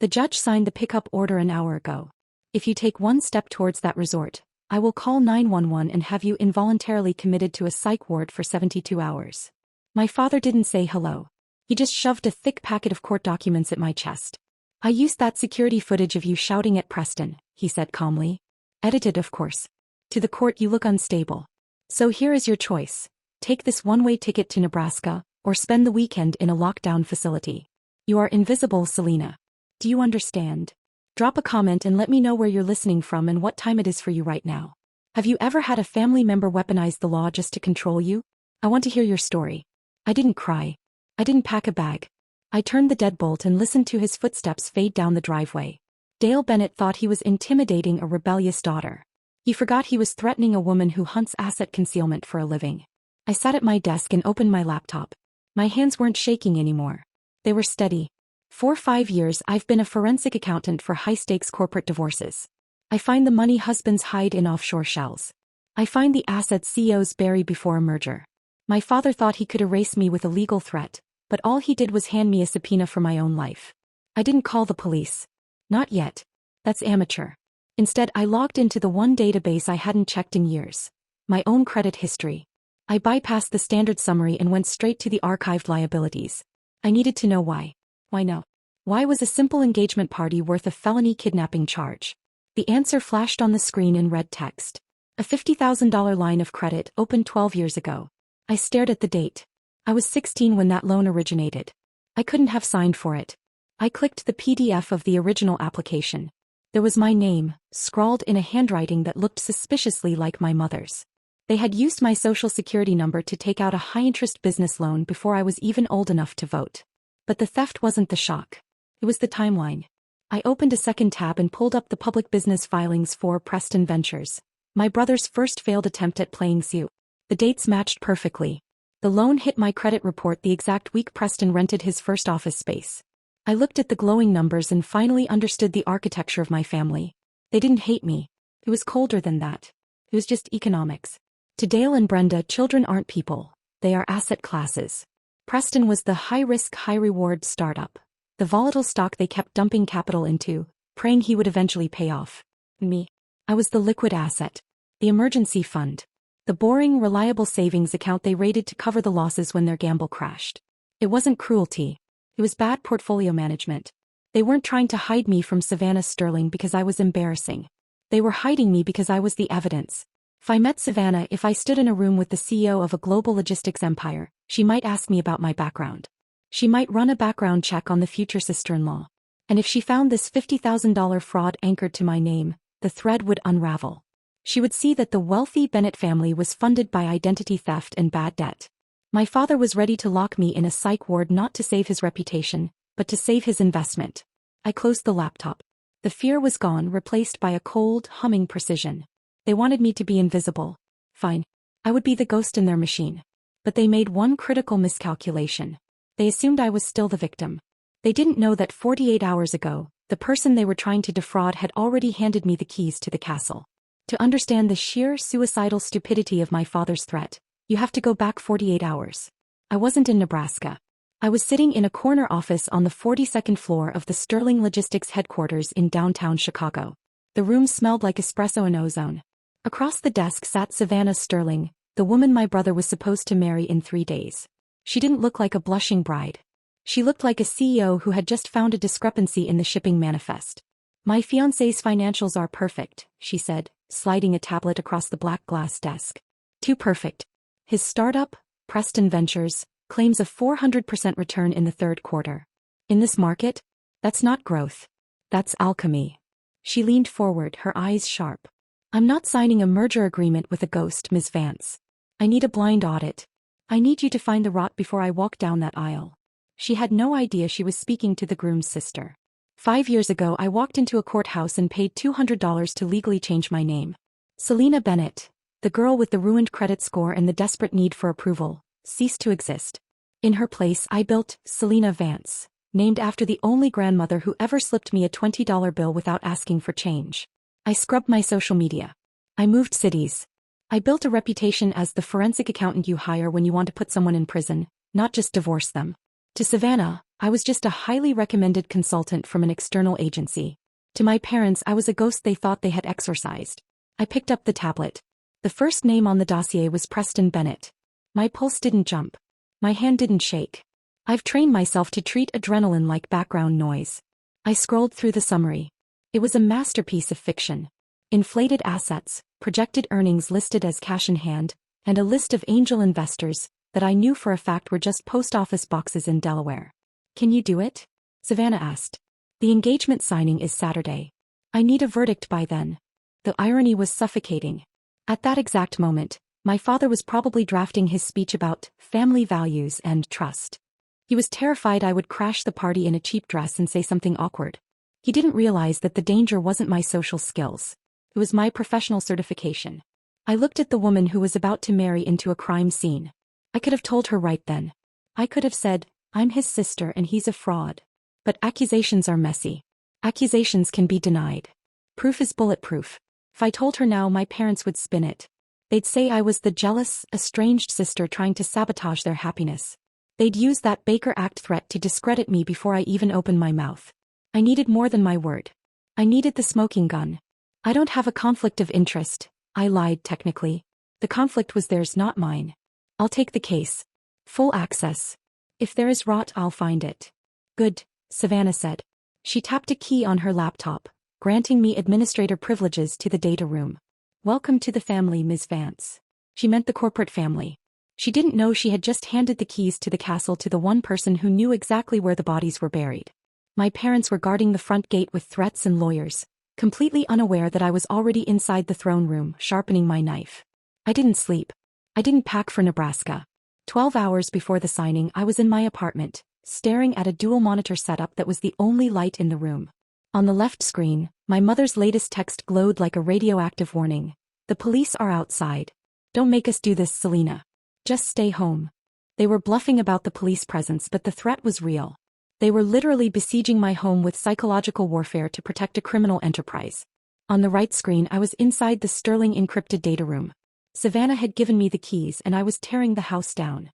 The judge signed the pickup order an hour ago. If you take one step towards that resort, I will call 911 and have you involuntarily committed to a psych ward for 72 hours. My father didn't say hello. He just shoved a thick packet of court documents at my chest. I used that security footage of you shouting at Preston, he said calmly. Edited, of course. To the court, you look unstable. So here is your choice. Take this one-way ticket to Nebraska, or spend the weekend in a lockdown facility. You are invisible, Selena. Do you understand? Drop a comment and let me know where you're listening from and what time it is for you right now. Have you ever had a family member weaponize the law just to control you? I want to hear your story. I didn't cry. I didn't pack a bag. I turned the deadbolt and listened to his footsteps fade down the driveway. Dale Bennett thought he was intimidating a rebellious daughter. He forgot he was threatening a woman who hunts asset concealment for a living. I sat at my desk and opened my laptop. My hands weren't shaking anymore. They were steady. For 5 years I've been a forensic accountant for high-stakes corporate divorces. I find the money husbands hide in offshore shells. I find the assets CEOs bury before a merger. My father thought he could erase me with a legal threat, but all he did was hand me a subpoena for my own life. I didn't call the police. Not yet. That's amateur. Instead, I logged into the one database I hadn't checked in years. My own credit history. I bypassed the standard summary and went straight to the archived liabilities. I needed to know why. Why no? Why was a simple engagement party worth a felony kidnapping charge? The answer flashed on the screen in red text. A $50,000 line of credit opened 12 years ago. I stared at the date. I was 16 when that loan originated. I couldn't have signed for it. I clicked the PDF of the original application. There was my name, scrawled in a handwriting that looked suspiciously like my mother's. They had used my social security number to take out a high-interest business loan before I was even old enough to vote. But the theft wasn't the shock. It was the timeline. I opened a second tab and pulled up the public business filings for Preston Ventures, my brother's first failed attempt at playing Sue. The dates matched perfectly. The loan hit my credit report the exact week Preston rented his first office space. I looked at the glowing numbers and finally understood the architecture of my family. They didn't hate me. It was colder than that. It was just economics. To Dale and Brenda, children aren't people. They are asset classes. Preston was the high-risk, high-reward startup. The volatile stock they kept dumping capital into, praying he would eventually pay off. Me. I was the liquid asset. The emergency fund. The boring, reliable savings account they raided to cover the losses when their gamble crashed. It wasn't cruelty. It was bad portfolio management. They weren't trying to hide me from Savannah Sterling because I was embarrassing. They were hiding me because I was the evidence. If I met Savannah, if I stood in a room with the CEO of a global logistics empire, she might ask me about my background. She might run a background check on the future sister-in-law. And if she found this $50,000 fraud anchored to my name, the thread would unravel. She would see that the wealthy Bennett family was funded by identity theft and bad debt. My father was ready to lock me in a psych ward not to save his reputation, but to save his investment. I closed the laptop. The fear was gone, replaced by a cold, humming precision. They wanted me to be invisible. Fine. I would be the ghost in their machine. But they made one critical miscalculation. They assumed I was still the victim. They didn't know that 48 hours ago, the person they were trying to defraud had already handed me the keys to the castle. To understand the sheer suicidal stupidity of my father's threat, you have to go back 48 hours. I wasn't in Nebraska. I was sitting in a corner office on the 42nd floor of the Sterling Logistics headquarters in downtown Chicago. The room smelled like espresso and ozone. Across the desk sat Savannah Sterling, the woman my brother was supposed to marry in 3 days. She didn't look like a blushing bride. She looked like a CEO who had just found a discrepancy in the shipping manifest. My fiancé's financials are perfect, she said, sliding a tablet across the black glass desk. Too perfect. His startup, Preston Ventures, claims a 400% return in the third quarter. In this market? That's not growth. That's alchemy. She leaned forward, her eyes sharp. I'm not signing a merger agreement with a ghost, Ms. Vance. I need a blind audit. I need you to find the rot before I walk down that aisle. She had no idea she was speaking to the groom's sister. 5 years ago I walked into a courthouse and paid $200 to legally change my name. Selena Bennett, the girl with the ruined credit score and the desperate need for approval, ceased to exist. In her place I built Selena Vance, named after the only grandmother who ever slipped me a $20 bill without asking for change. I scrubbed my social media. I moved cities. I built a reputation as the forensic accountant you hire when you want to put someone in prison, not just divorce them. To Savannah, I was just a highly recommended consultant from an external agency. To my parents, I was a ghost they thought they had exorcised. I picked up the tablet. The first name on the dossier was Preston Bennett. My pulse didn't jump. My hand didn't shake. I've trained myself to treat adrenaline like background noise. I scrolled through the summary. It was a masterpiece of fiction. Inflated assets, projected earnings listed as cash in hand, and a list of angel investors that I knew for a fact were just post office boxes in Delaware. Can you do it? Savannah asked. The engagement signing is Saturday. I need a verdict by then. The irony was suffocating. At that exact moment, my father was probably drafting his speech about family values and trust. He was terrified I would crash the party in a cheap dress and say something awkward. He didn't realize that the danger wasn't my social skills. It was my professional certification. I looked at the woman who was about to marry into a crime scene. I could have told her right then. I could have said, I'm his sister and he's a fraud. But accusations are messy. Accusations can be denied. Proof is bulletproof. If I told her now, my parents would spin it. They'd say I was the jealous, estranged sister trying to sabotage their happiness. They'd use that Baker Act threat to discredit me before I even opened my mouth. I needed more than my word. I needed the smoking gun. I don't have a conflict of interest, I lied technically. The conflict was theirs, not mine. I'll take the case. Full access. If there is rot, I'll find it. Good, Savannah said. She tapped a key on her laptop, granting me administrator privileges to the data room. Welcome to the family, Ms. Vance. She meant the corporate family. She didn't know she had just handed the keys to the castle to the one person who knew exactly where the bodies were buried. My parents were guarding the front gate with threats and lawyers, completely unaware that I was already inside the throne room, sharpening my knife. I didn't sleep. I didn't pack for Nebraska. 12 hours before the signing, I was in my apartment, staring at a dual-monitor setup that was the only light in the room. On the left screen, my mother's latest text glowed like a radioactive warning. The police are outside. Don't make us do this, Selena. Just stay home. They were bluffing about the police presence, but the threat was real. They were literally besieging my home with psychological warfare to protect a criminal enterprise. On the right screen, I was inside the Sterling encrypted data room. Savannah had given me the keys and I was tearing the house down.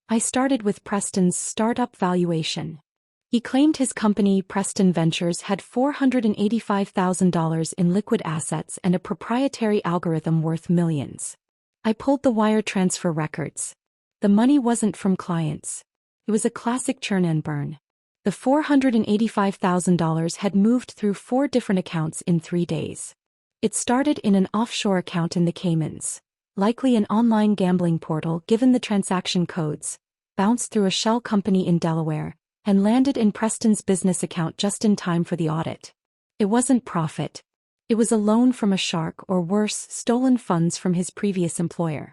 I started with Preston's startup valuation. He claimed his company, Preston Ventures, had $485,000 in liquid assets and a proprietary algorithm worth millions. I pulled the wire transfer records. The money wasn't from clients. It was a classic churn and burn. The $485,000 had moved through 4 different accounts in 3 days. It started in an offshore account in the Caymans, likely an online gambling portal given the transaction codes, bounced through a shell company in Delaware, and landed in Preston's business account just in time for the audit. It wasn't profit. It was a loan from a shark, or worse, stolen funds from his previous employer.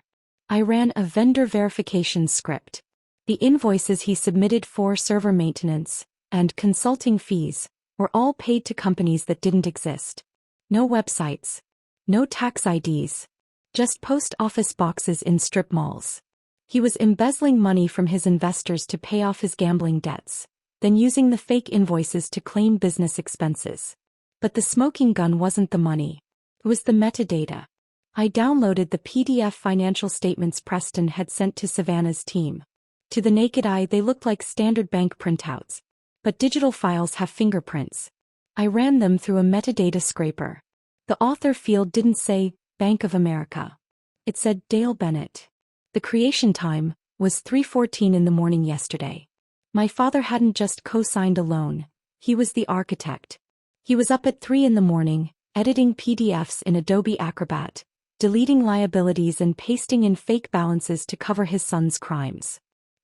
I ran a vendor verification script. The invoices he submitted for server maintenance and consulting fees were all paid to companies that didn't exist. No websites. No tax IDs. Just post office boxes in strip malls. He was embezzling money from his investors to pay off his gambling debts, then using the fake invoices to claim business expenses. But the smoking gun wasn't the money. It was the metadata. I downloaded the PDF financial statements Preston had sent to Savannah's team. To the naked eye, they looked like standard bank printouts. But digital files have fingerprints. I ran them through a metadata scraper. The author field didn't say Bank of America. It said Dale Bennett. The creation time was 3:14 in the morning yesterday. My father hadn't just co-signed a loan. He was the architect. He was up at 3 in the morning, editing PDFs in Adobe Acrobat, deleting liabilities and pasting in fake balances to cover his son's crimes.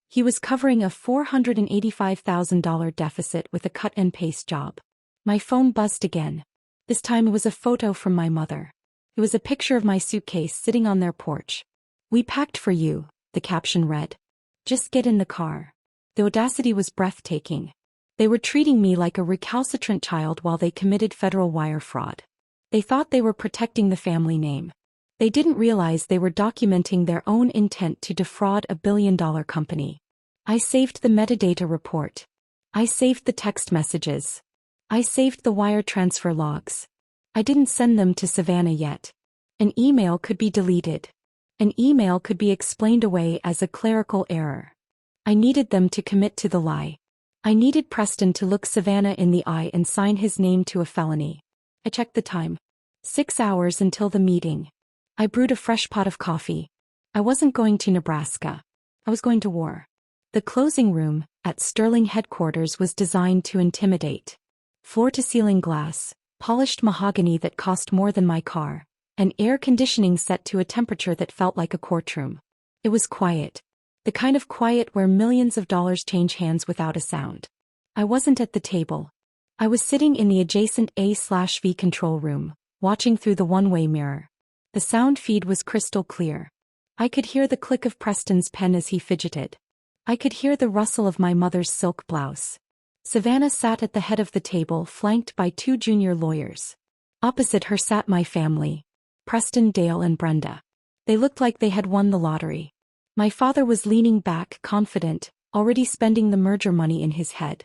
He was covering a $485,000 deficit with a cut-and-paste job. My phone buzzed again. This time it was a photo from my mother. It was a picture of my suitcase sitting on their porch. "We packed for you," the caption read. "Just get in the car." The audacity was breathtaking. They were treating me like a recalcitrant child while they committed federal wire fraud. They thought they were protecting the family name. They didn't realize they were documenting their own intent to defraud a billion-dollar company. I saved the metadata report. I saved the text messages. I saved the wire transfer logs. I didn't send them to Savannah yet. An email could be deleted. An email could be explained away as a clerical error. I needed them to commit to the lie. I needed Preston to look Savannah in the eye and sign his name to a felony. I checked the time. 6 hours until the meeting. I brewed a fresh pot of coffee. I wasn't going to Nebraska. I was going to war. The closing room, at Sterling headquarters, was designed to intimidate. Floor-to-ceiling glass, polished mahogany that cost more than my car, and air conditioning set to a temperature that felt like a courtroom. It was quiet. The kind of quiet where millions of dollars change hands without a sound. I wasn't at the table. I was sitting in the adjacent A/V control room, watching through the one-way mirror. The sound feed was crystal clear. I could hear the click of Preston's pen as he fidgeted. I could hear the rustle of my mother's silk blouse. Savannah sat at the head of the table, flanked by 2 junior lawyers. Opposite her sat my family: Preston, Dale, and Brenda. They looked like they had won the lottery. My father was leaning back, confident, already spending the merger money in his head.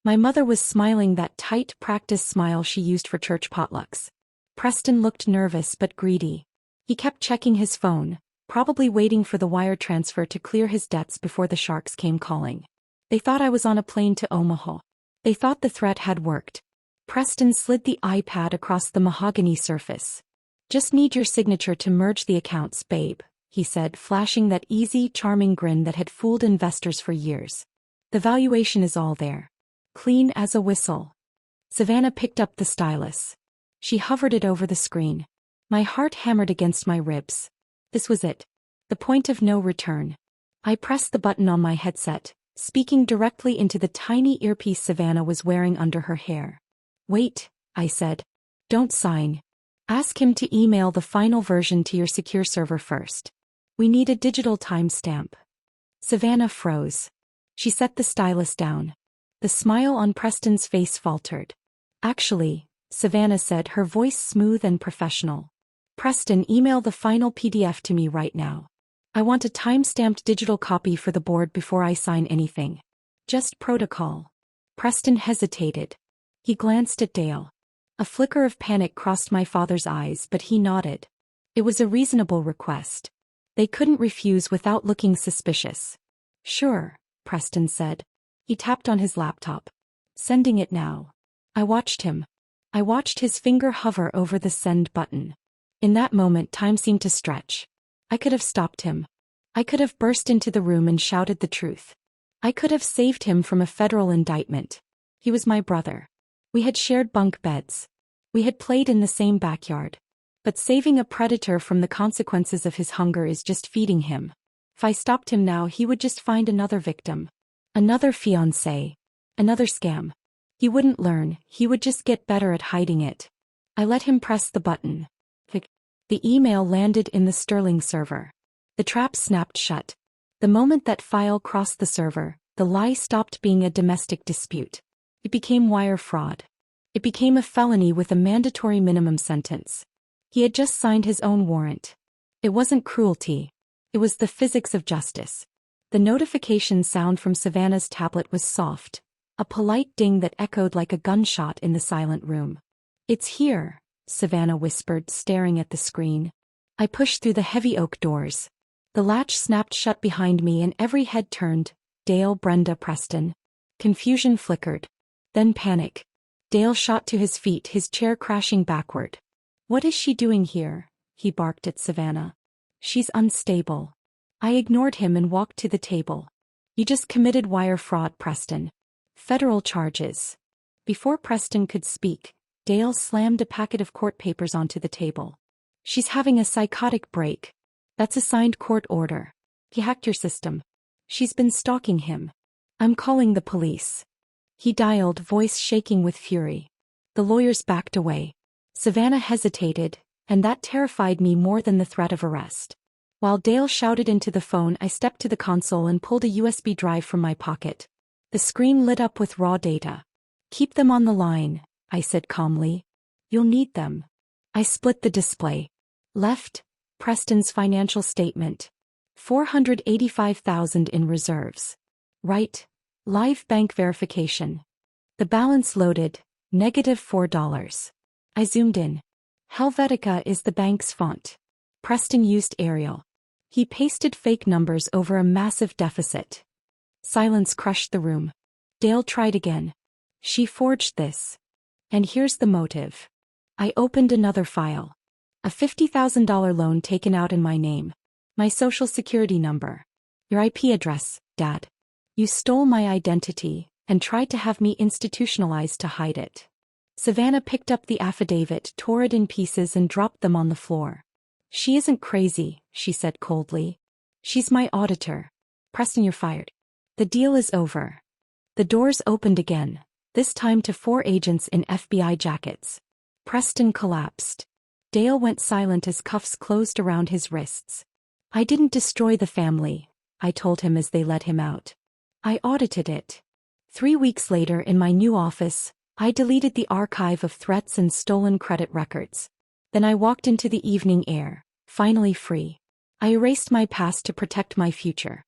My mother was smiling, that tight, practice smile she used for church potlucks. Preston looked nervous but greedy. He kept checking his phone, probably waiting for the wire transfer to clear his debts before the sharks came calling. They thought I was on a plane to Omaha. They thought the threat had worked. Preston slid the iPad across the mahogany surface. "Just need your signature to merge the accounts, babe," he said, flashing that easy, charming grin that had fooled investors for years. "The valuation is all there. Clean as a whistle." Savannah picked up the stylus. She hovered it over the screen. My heart hammered against my ribs. This was it. The point of no return. I pressed the button on my headset, speaking directly into the tiny earpiece Savannah was wearing under her hair. "Wait," I said. "Don't sign. Ask him to email the final version to your secure server first. We need a digital timestamp." Savannah froze. She set the stylus down. The smile on Preston's face faltered. "Actually," Savannah said, her voice smooth and professional, "Preston, email the final PDF to me right now. I want a time-stamped digital copy for the board before I sign anything. Just protocol." Preston hesitated. He glanced at Dale. A flicker of panic crossed my father's eyes, but he nodded. It was a reasonable request. They couldn't refuse without looking suspicious. "Sure," Preston said. He tapped on his laptop. "Sending it now." I watched him. I watched his finger hover over the send button. In that moment, time seemed to stretch. I could have stopped him. I could have burst into the room and shouted the truth. I could have saved him from a federal indictment. He was my brother. We had shared bunk beds. We had played in the same backyard. But saving a predator from the consequences of his hunger is just feeding him. If I stopped him now, he would just find another victim. Another fiancé. Another scam. He wouldn't learn, he would just get better at hiding it. I let him press the button. The email landed in the Sterling server. The trap snapped shut. The moment that file crossed the server, the lie stopped being a domestic dispute. It became wire fraud. It became a felony with a mandatory minimum sentence. He had just signed his own warrant. It wasn't cruelty. It was the physics of justice. The notification sound from Savannah's tablet was soft, a polite ding that echoed like a gunshot in the silent room. "It's here," Savannah whispered, staring at the screen. I pushed through the heavy oak doors. The latch snapped shut behind me and every head turned. Dale, Brenda, Preston. Confusion flickered. Then panic. Dale shot to his feet, his chair crashing backward. "What is she doing here?" he barked at Savannah. "She's unstable." I ignored him and walked to the table. "You just committed wire fraud, Preston. Federal charges." Before Preston could speak, Dale slammed a packet of court papers onto the table. "She's having a psychotic break. That's a signed court order. He hacked your system. She's been stalking him. I'm calling the police." He dialed, voice shaking with fury. The lawyers backed away. Savannah hesitated, and that terrified me more than the threat of arrest. While Dale shouted into the phone, I stepped to the console and pulled a USB drive from my pocket. The screen lit up with raw data. "Keep them on the line," I said calmly. "You'll need them." I split the display. Left, Preston's financial statement. $485,000 in reserves. Right, live bank verification. The balance loaded, -$4. I zoomed in. Helvetica is the bank's font. Preston used Arial. He pasted fake numbers over a massive deficit. Silence crushed the room. Dale tried again. She forged this. And here's the motive. I opened another file. A $50,000 loan taken out in my name. My social security number. Your IP address, Dad. You stole my identity and tried to have me institutionalized to hide it. Savannah picked up the affidavit, tore it in pieces and dropped them on the floor. She isn't crazy, she said coldly. She's my auditor. Preston, you're fired. The deal is over. The doors opened again, this time to 4 agents in FBI jackets. Preston collapsed. Dale went silent as cuffs closed around his wrists. I didn't destroy the family, I told him as they let him out. I audited it. 3 weeks later in my new office, I deleted the archive of threats and stolen credit records. Then I walked into the evening air, finally free. I erased my past to protect my future.